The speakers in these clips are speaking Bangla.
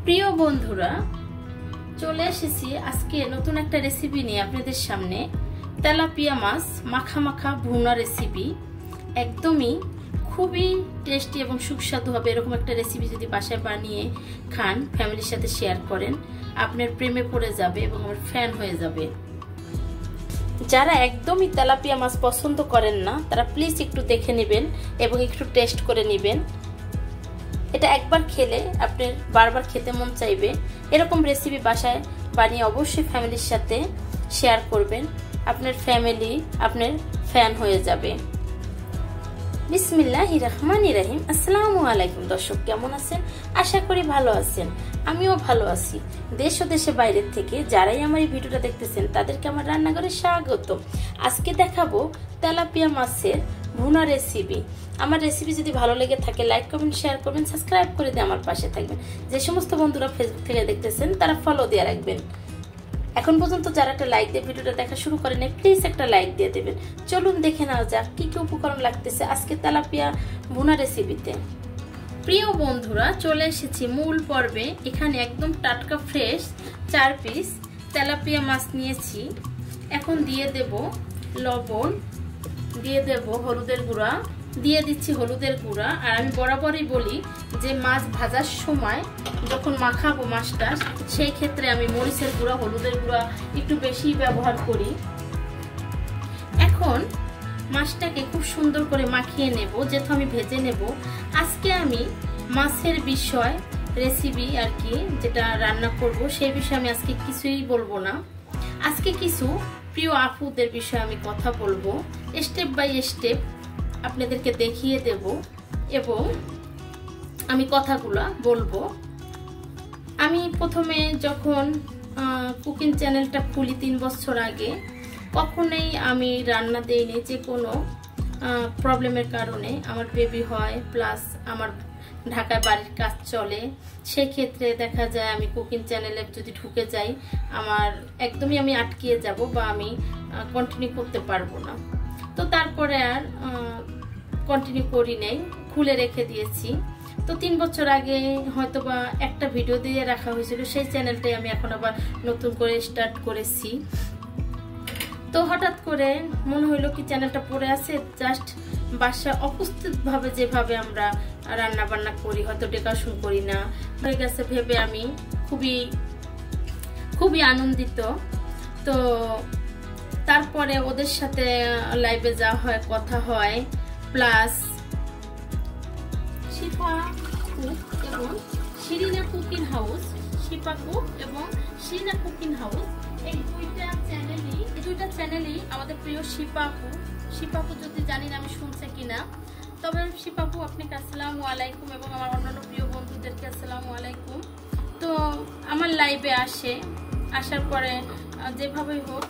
প্রিয় বন্ধুরা, চলে এসেছি আজকে নতুন একটা রেসিপি নিয়ে আপনাদের সামনে। তেলাপিয়া মাছ মাখা মাখা ভুনা রেসিপি। একদমই খুবই টেস্টি এবং সুস্বাদু হবে। এরকম একটা রেসিপি যদি বাসায় বানিয়ে খান, ফ্যামিলির সাথে শেয়ার করেন, আপনার প্রেমে পড়ে যাবে এবং আমার ফ্যান হয়ে যাবে। যারা একদমই তেলাপিয়া মাছ পছন্দ করেন না, তারা প্লিজ একটু দেখে নেবেন এবং একটু টেস্ট করে নেবেন। এটা একবার খেলে আপনার বারবার খেতে মন চাইবে। এরকম রেসিপি বাসায় বানিয়ে অবশ্যই ফ্যামিলির সাথে শেয়ার করবেন। আপনার ফ্যামিলি আপনার ফ্যান হয়ে যাবে। বিসমিল্লাহির রহমানির রহিম। আসসালামু আলাইকুম দর্শক, কেমন আছেন? আশা করি ভালো আছেন। আমিও ভালো আছি। দেশ ও দেশের বাইরের থেকে যারাই আমার এই ভিডিওটা দেখতেছেন তাদেরকে আমার রান্নাঘরে স্বাগত। আজকে দেখাবো তেলাপিয়া মাছের ভুনা রেসিপি। আমার রেসিপি যদি ভালো লেগে থাকে লাইক কমেন্ট শেয়ার করবেন, সাবস্ক্রাইব করে দিয়ে আমার পাশে থাকবেন। যে সমস্ত বন্ধুরা ফেসবুক থেকে দেখতেছেন তারা ফলো দিয়ে রাখবেন। এখন পর্যন্ত যারা একটা লাইক দিয়ে ভিডিওটা দেখা শুরু করেন, প্লিজ একটা লাইক দিয়ে দেবেন। চলুন দেখে নেওয়া যাক কি কি উপকরণ লাগতেছে আজকে তেলাপিয়া ভুনা রেসিপিতে। প্রিয় বন্ধুরা, চলে এসেছি মূল পর্বে। এখানে একদম টাটকা ফ্রেশ 4 পিস তেলাপিয়া মাছ নিয়েছি। এখন দিয়ে দেব লবণ, দিয়ে দেব হলুদের গুঁড়া, দিয়ে দিচ্ছি হলুদের গুঁড়া। আর আমি বরাবরই বলি যে মাছ ভাজার সময় যখন মাখাবো মাছটা, সেই ক্ষেত্রে আমি মরিচের গুঁড়া, হলুদের গুঁড়া একটু বেশি ব্যবহার করি। এখন মাছটাকে খুব সুন্দর করে মাখিয়ে নেব, যেহেতু আমি ভেজে নেব। আজকে আমি মাছের বিষয় রেসিপি আর কি যেটা রান্না করব, সেই বিষয়ে আমি আজকে কিছুই বলবো না। আজকে কিছু প্রিয় আপুদের বিষয়ে আমি কথা বলবো, স্টেপ বাই স্টেপ আপনাদেরকে দেখিয়ে দেব এবং আমি কথাগুলো বলবো। আমি প্রথমে যখন কুকিং চ্যানেলটা খুলি 3 বছর আগে, কখনোই আমি রান্না দেইনি। যে কোনো প্রবলেমের কারণে আমার বেবি হয়, প্লাস আমার ঢাকায় বাড়ির কাজ চলে, সেক্ষেত্রে দেখা যায় আমি কুকিং চ্যানেলে যদি ঢুকে যাই, আমার একদমই আমি আটকিয়ে যাব বা আমি কন্টিনিউ করতে পারবো না। তো তারপরে আর কন্টিনিউ করি নাই, খুলে রেখে দিয়েছি। তো 3 বছর আগে হয়তো বা একটা ভিডিও দিয়ে রাখা হয়েছিল, সেই চ্যানেলটাই আমি এখন আবার নতুন করে স্টার্ট করেছি। তো হঠাৎ করে মনে হইলো কি চ্যানেলটা পড়ে আছে, জাস্ট বাসা উপস্থিত ভাবে যেভাবে আমরা রান্না বান্না করি, হয়তো ডেকোরেশন করি না, হয়ে গেছে ভেবে আমি খুবই আনন্দিত। তো তারপরে ওদের সাথে লাইভে যাওয়া হয়, কথা হয়, প্লাস শিফা কুক এবং শিরিনা কুকিং হাউস, শিফা কুক এবং শিরিনা কুকিং হাউস, এই দুইটা চ্যানেলই আমাদের প্রিয় শিফাপু যদি জানি না আমি শুনছে কিনা, তবে শিফাপু আপনাকে আসসালামু আলাইকুম এবং আমার অন্যান্য প্রিয় বন্ধুদেরকে আসসালামু আলাইকুম। তো আমার লাইভে আসার পরে যেভাবেই হোক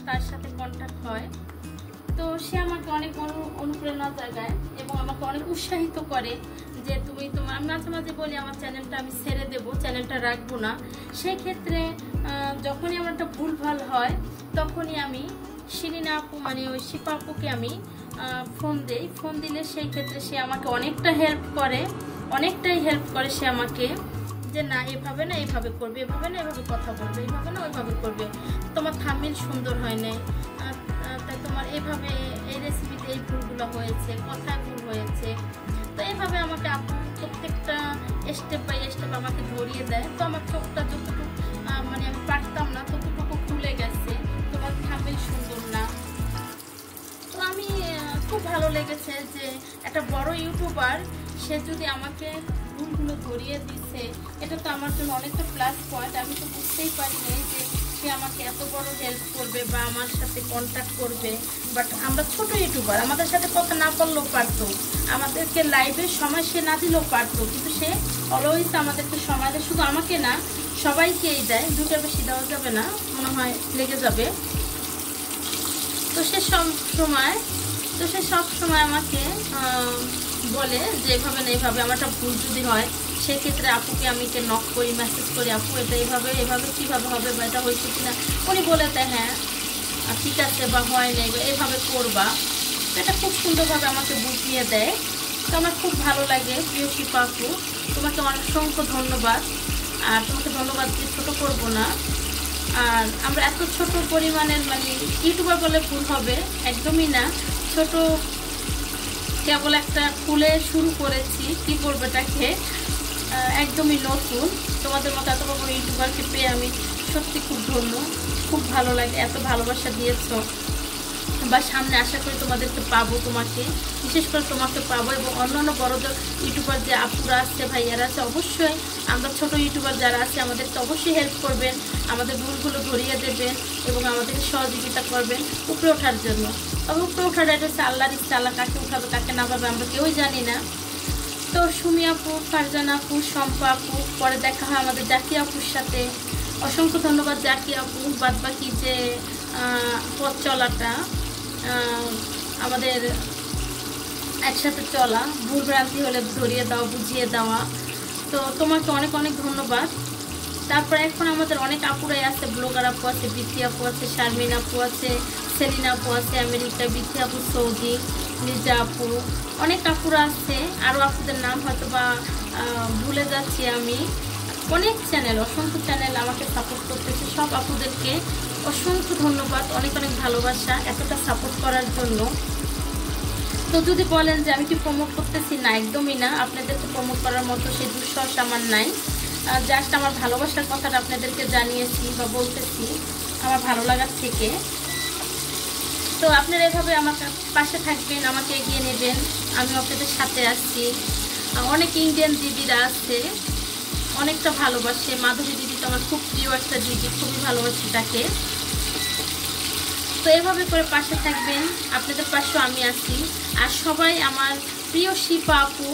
তার সাথে কন্ট্যাক্ট হয়। তো সে আমাকে অনেক বড় অনুপ্রেরণা জাগায় এবং আমাকে অনেক উৎসাহিত করে যে আমি মাঝে মাঝে বলি আমার চ্যানেলটা আমি ছেড়ে দেবো, চ্যানেলটা রাখবো না। সেই ক্ষেত্রে যখনই আমার একটা ভুলভাল হয়, তখনই আমি শিরিনা আপু মানে ওই শিফা আপুকে আমি ফোন দিই। ফোন দিলে সেই ক্ষেত্রে সে আমাকে অনেকটাই হেল্প করে সে আমাকে, যে না এভাবে না এভাবে করবে, এভাবে না এভাবে কথা বলবে, এভাবে না ওইভাবে করবে, তোমার থাম্বনেল সুন্দর হয় না, তাই তোমার এইভাবে এই রেসিপিতে এই ভুলগুলো হয়েছে, কথায় ভুল হয়েছে। তো এইভাবে আমাকে আপু প্রত্যেকটা স্টেপ বাই স্টেপ আমাকে ধরিয়ে দেয়। তো আমার চোখটা যতটুকু মানে আমি পারতাম না ততটুকু খুলে গেছে, তোমার থাম্বনেল সুন্দর না। তো আমি খুব ভালো লেগেছে যে একটা বড় ইউটিউবার সে যদি আমাকে ভুলগুলো ধরিয়ে দিচ্ছে, এটা তো আমার জন্য অনেকটা প্লাস পয়েন্ট। আমি তো বুঝতেই পারিনি যে সে আমাকে এত বড় হেল্প করবে বা আমার সাথে কন্ট্যাক্ট করবে। বাট আমরা ছোট ইউটিউবার, আমাদের সাথে কথা না বললেও পারতো, আমাদেরকে লাইভের সময় সে না দিলেও পারতো, কিন্তু সে অলওয়েজ আমাদেরকে সময় দেয়। শুধু আমাকে না, সবাইকেই দেয়, দুটো বেশি দেওয়া যাবে না, মনে হয় লেগে যাবে। তো সে সব সময় আমাকে বলে যে এভাবে না এইভাবে, আমার একটা ভুল যদি হয় সেক্ষেত্রে আপুকে আমি নক করি, মেসেজ করি, আপু এটা এভাবে কীভাবে হবে বা এটা হয়েছে কিনা। উনি বলে দেয় হ্যাঁ ঠিক আছে বা হয় নাই বা এভাবে করবা। এটা খুব সুন্দরভাবে আমাকে বুঝিয়ে দেয়। তো আমার খুব ভালো লাগে। প্রিয় শিফা আপু, তোমাকে অসংখ্য ধন্যবাদ। আর তোমাকে ধন্যবাদ দিয়ে ছোট করব না। আর আমরা এত ছোট পরিমাণের মানে ইউটিউবার বলে ভুল হবে, একদমই না। ছোট কেবল একটা খুলে শুরু করেছি, কি বলবো এটাকে, একদমই নতুন। তোমাদের মতো এত বড় ইউটিউবারকে পেয়ে আমি সত্যি খুব ধন্য, খুব ভালো লাগে। এত ভালোবাসা দিয়েছো, বা সামনে আশা করি তোমাদেরকে পাবো, তোমাকে বিশেষ করে তোমাকে পাবো, এবং অন্যান্য বড়দের ইউটিউবার যে আপুরা আছে, ভাইয়ারা আছে, অবশ্যই আমরা ছোট ইউটিউবার যারা আছে আমাদেরকে অবশ্যই হেল্প করবেন, আমাদের ভুলগুলো ধরিয়ে দেবেন এবং আমাদেরকে সহযোগিতা করবেন উপরে ওঠার জন্য। তবে উপরে ওঠার এটা হচ্ছে আল্লাহর ইচ্ছা, আল্লাহ কাকে উঠাবে কাকে নামাবে আমরা কেউই জানি না। তো সুমি আপু, ফারজানা আপু, শম্পা আপু, পরে দেখা হয় আমাদের জাকি আপুর সাথে। অসংখ্য ধন্যবাদ জাকি আপু, বাদ বাকি যে পথ চলাটা আমাদের একসাথে চলা, ভুলভ্রান্তি হলে ধরিয়ে দেওয়া, বুঝিয়ে দেওয়া, তো তোমাকে অনেক অনেক ধন্যবাদ। তারপরে এখন আমাদের অনেক আপুরাই আছে, ব্লগার আপু আছে, বৃত্তি আপু আছে, শারমিন আপু আছে, সেলিনা আপু আছে আমেরিকা, বৃত্তি আপু সৌদি, লিজা আপু, অনেক আপুরা আছে। আরও আপুদের নাম হয়তো বা ভুলে যাচ্ছি আমি। অনেক চ্যানেল, অসংখ্য চ্যানেল আমাকে সাপোর্ট করতেছে, সব আপুদেরকে অসংখ্য ধন্যবাদ, অনেক অনেক ভালোবাসা এতটা সাপোর্ট করার জন্য। তো যদি বলেন যে আমি কি প্রমোট করতেছি, না, একদমই না। আপনাদেরকে প্রমোট করার মতো সেই দুঃসাহস আমার নাই। জাস্ট আমার ভালোবাসার কথাটা আপনাদেরকে জানিয়েছি বা বলতেছি আমার ভালো লাগার থেকে। তো আপনারা এভাবে আমার পাশে থাকবেন, আমাকে এগিয়ে নেবেন, আমি আপনাদের সাথে আসছি। অনেক ইন্ডিয়ান দিদিরা আছে, অনেকটা ভালোবাসে। মাধবী দিদি তো আমার খুব প্রিয় একটা দিদি, খুবই ভালোবাসি তাকে। তো এভাবে করে পাশে থাকবেন, আপনাদের পাশেও আমি আছি। আর সবাই আমার প্রিয় শিপা আপু,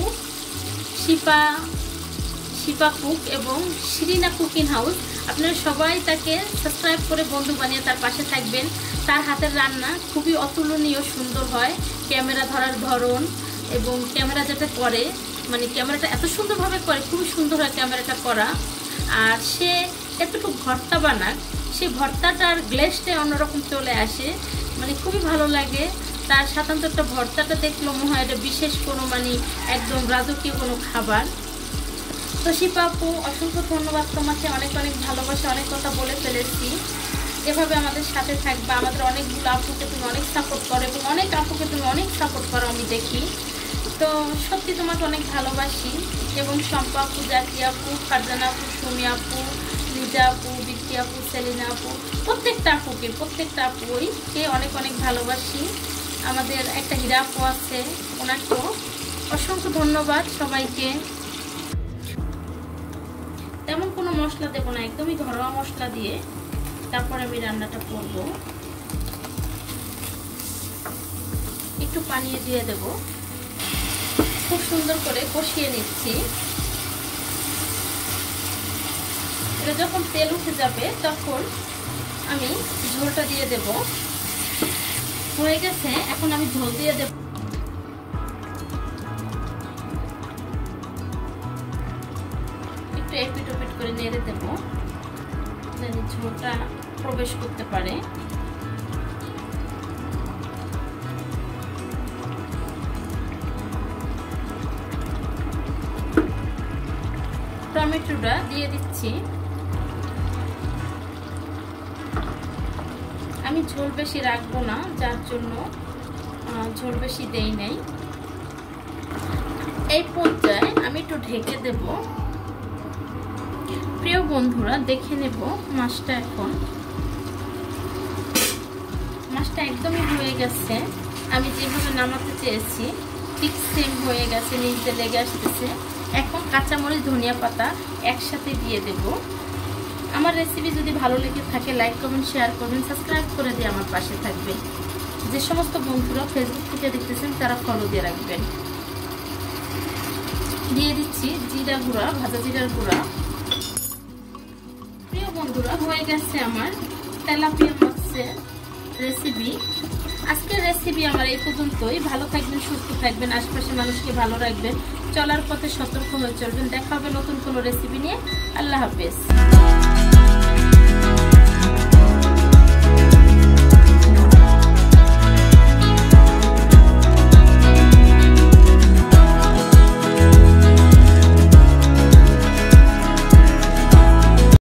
শিপা কুক এবং শিরিনা কুকিং হাউস, আপনারা সবাই তাকে সাবস্ক্রাইব করে বন্ধু বানিয়ে তার পাশে থাকবেন। তার হাতের রান্না খুবই অতুলনীয় সুন্দর হয়, ক্যামেরা ধরার ধরন এবং ক্যামেরা যেটা করে, মানে ক্যামেরাটা এত সুন্দরভাবে করে, খুবই সুন্দর হয় ক্যামেরাটা করা। আর সে এতটুকু ভর্তা বানাক, সেই ভর্তাটার গ্লেসটাই অন্যরকম চলে আসে, মানে খুবই ভালো লাগে। তার সাধারণত একটা ভর্তাটা দেখলো মনে হয় এটা বিশেষ কোনো মানে একদম রাজকীয় কোনো খাবার। তো শিপা আপু, অসংখ্য ধন্যবাদ তোমাকে, অনেক অনেক ভালোবাসা, অনেক কথা বলে ফেলেছি। এভাবে আমাদের সাথে থাকবা। আমাদের অনেকগুলো আপুকে তুমি অনেক সাপোর্ট করো এবং অনেক আপুকে তুমি অনেক সাপোর্ট করো আমি দেখি। তো সত্যি তোমাকে অনেক ভালোবাসি। এবং শম্পা আপু, জাকি আপু, ফারজানা আপু, সুমি আপু, লিজা আপু, বৃত্তি আপু, সেলিনা আপু, প্রত্যেকটা আপুকে অনেক অনেক ভালোবাসি। আমাদের একটা হীরা আপু আছে, ওনাকেও অসংখ্য ধন্যবাদ সবাইকে। তেমন কোনো মশলা দেবো না, একদমই ঘরোয়া মশলা দিয়ে তারপর আমি রান্নাটা করব। একটু পানি দিয়ে দেব, খুব সুন্দর করে কষিয়ে নিচ্ছি। এটা যখন তেল উঠে যাবে তখন আমি ঝোলটা দিয়ে দেব। হয়ে গেছে, এখন আমি ঝোল দিয়ে দেব। একটু এপিট ওপিট করে নেড়ে দেব, যেন ঝোলটা প্রবেশ করতে পারে। টমেটোটা দিয়ে দিচ্ছি। আমি ঝোল বেশি রাখবো না, যার জন্য ঝোল বেশি দেই নাই। এই পর্যায়ে আমি একটু ঢেকে দেব। প্রিয় বন্ধুরা, দেখে নেব মাছটা। এখন মাছটা একদমই হয়ে গেছে, আমি যেভাবে নামাতে চেয়েছি ঠিক সেম হয়ে গেছে, নিচে লেগে আসতেছে। এখন কাঁচামরিচ, ধনিয়া পাতা একসাথে দিয়ে দেব। আমার রেসিপি যদি ভালো লেগে থাকে লাইক কমেন্ট শেয়ার করবেন, সাবস্ক্রাইব করে দিয়ে আমার পাশে থাকবেন। যে সমস্ত বন্ধুরা ফেসবুক থেকে দেখতেছেন তারা ফলো দিয়ে রাখবেন। দিয়ে দিচ্ছি জিরা গুঁড়া, ভাজা জিরার গুঁড়া। প্রিয় বন্ধুরা, হয়ে গেছে আমার তেলাপিয়া মাছের রেসিপি। আজকের রেসিপি আমার এই পর্যন্তই। ভালো থাকবেন, সুস্থ থাকবেন, আশপাশের মানুষকে ভালো রাখবেন, চলার পথে সতর্ক হয়ে চলবেন। দেখা হবে নতুন কোনো রেসিপি নিয়ে। আল্লাহ হাফেজ।